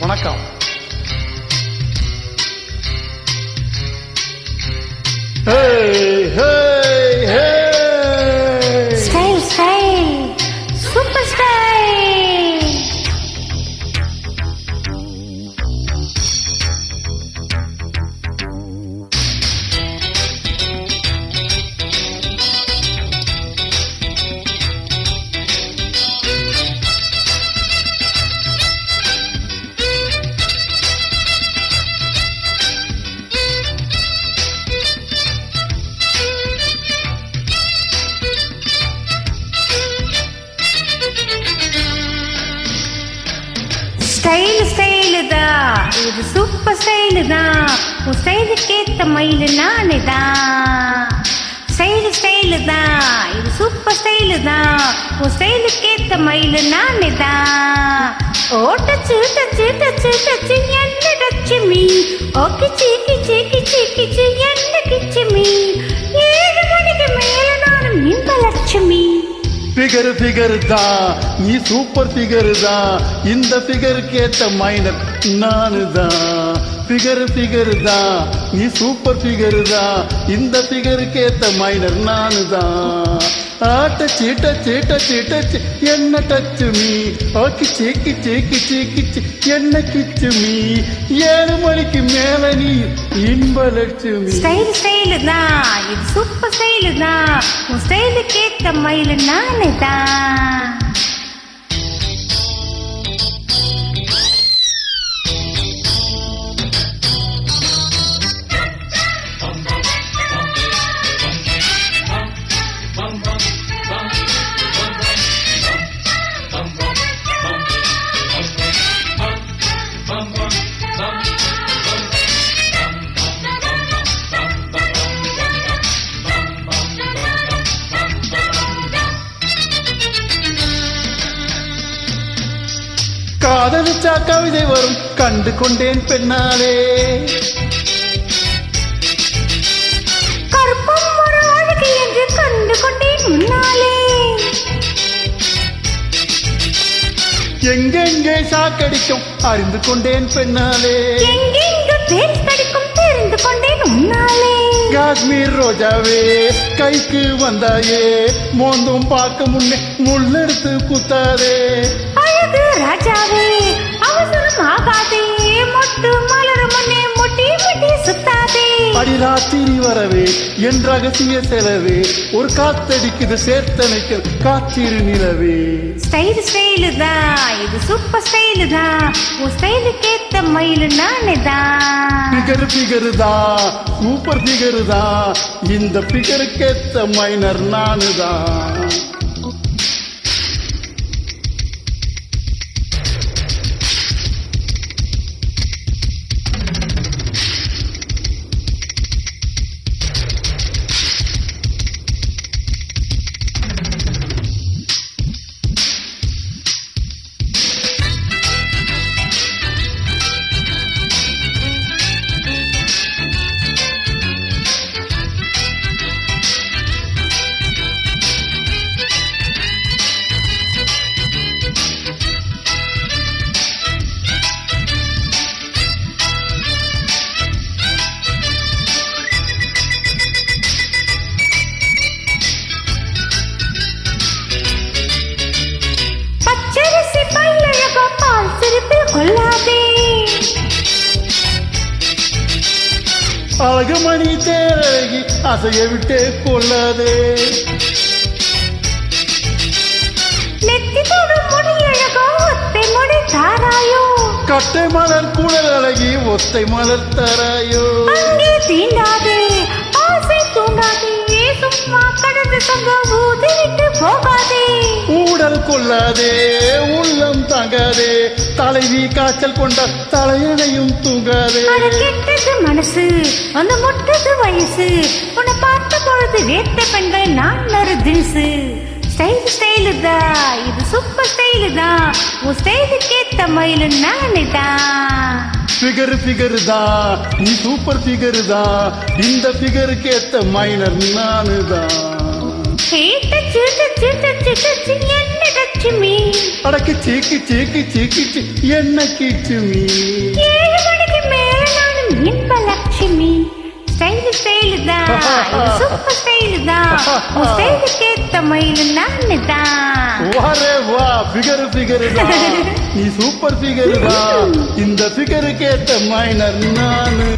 வணக்கம். Style style super style. Style style தான், இது சூப்பர் ஸ்டைலு தான். உன் ஸ்டைலுக்கு ஏத்த மயிலு நானே தான். ஸ்டைலு ஸ்டைலு தான், இது சூப்பர் ஸ்டைலு தான். உன் ஸ்டைலுக்கு ஏத்த மயிலு நானே தான். ஓ டச்சு டச்சு டச்சு டச்சு என்ன டச்சு மீ. ஓ கிச்சி கிச்சி கிச்சி கிச்சி என்ன கிச்சி மீ. 7 மணிக்கு மேல நானும் இன்பலட்சுமி. ஃபிகர் ஃபிகர் தான், நீ சூப்பர் ஃபிகர் தான். இந்த ஃபிகருக்கு ஏத்த மைனர் நானு தான். ஃபிகர் ஃபிகர் தான், நீ சூப்பர் ஃபிகர் தான். இந்த ஃபிகருக்கு ஏத்த மைனர் நானு தான். டச்சு டச்சு டச்சு டச்சு என்ன டச்சு மீ. ஓ கிச்சி கிச்சி கிச்சி கிச்சி என்ன கிச்சு மீ. 7 மணிக்கு மேல நீ இன்பலட்சுமி. ஸ்டைல் ஸ்டைலு தான், இது சூப்பர் ஸ்டைலு தான். உன் ஸ்டைலுக்கு ஏத்த மயிலு நானே தான். காதலிச்சா கவிதை வரும் கண்டு கொண்டேன் பெண்ணாலே. கருப்பம் ஒரு அழகு என்று கண்டு கொண்டேன் முன்னாலே. எங்கெங்கே சாக்கடிக்கும் அறிந்து கொண்டேன் பெண்ணாலே. எங்கெங்கு பேர் கடிக்கும் தெரிந்து கொண்டேன் முன்னாலே. காஷ்மீர் ரோஜாவே கைக்கு வந்தாயே. மோந்தும் பார்க்க முன்னே முள்ளெடுத்து குத்தாதே. அழகு ராஜாவே அவசரம் ஆகாதே. மொட்டு மலர் முன்னே முட்டி முட்டி சுத்தாதே. அடிராத்திரி வரவே என் ரகசிய செலவே. ஒரு காத்தடிக்குது சேர்த்தனைக்கு காத்திரு நிலவே. ஸ்டைல் ஸ்டைலு தான், இது சூப்பர் ஸ்டைலு தான். உன் ஸ்டைலுக்கு ஏத்த மயிலு நானே தான். ஃபிகர் ஃபிகர் தான், சூப்பர் ஃபிகர் தான். இந்த ஃபிகருக்கு ஏத்த மைனர் நானு தான். அழகுமணி தேரழகி அசைய விட்டே கொள்ளாதே. நெத்தி தொடும் முடி அழகோ ஒத்தை முடி தாராயோ. கட்டை மலர் குழல் அழகி ஒத்தை மலர் தராயோ. அங்கே தீண்டாதே ஆசை தூண்டாதே. சும்மா கடந்து தங்க ஊதிட்டு போகாதே. ஊடல் கொள்ளாதே உள்ளம் தாங்காதே. தலைவி காய்ச்சல் கொண்ட தலையணையும் தூங்காதே. கெட்டது மனசு அந்த முட்டது வயசு. உன்னை பார்த்த பொழுது வேத்த பெண்கள் நான் ஒரு தினசு. ஸ்டைல் ஸ்டைலு தான், இது சூப்பர் ஸ்டைலு தான். உன் ஸ்டைலுக்கு ஏத்த மயிலு நானே தான். ஃபிகர் ஃபிகர் தான், நீ சூப்பர் ஃபிகர் தான். இந்த ஃபிகருக்கு ஏத்த மைனர் நானு தான். டச்சு டச்சு டச்சு டச்சு என்ன லட்சுமி அடக்கு சீக்கு சீக்கு சீக்கு என்ன கிச்சுமி 7 மணிக்கு மேல நானும் இன்ப லட்சுமி ஸ்டைலு தான் இது சூப்பர் ஸ்டைலு தான் உன் ஸ்டைலுக்கு ஏத்த மயில் நானு தான் வாரே வா ஃபிகர் தான் நீ சூப்பர் ஃபிகர் தான் இந்த ஃபிகருக்கு ஏத்த மைனர் நானு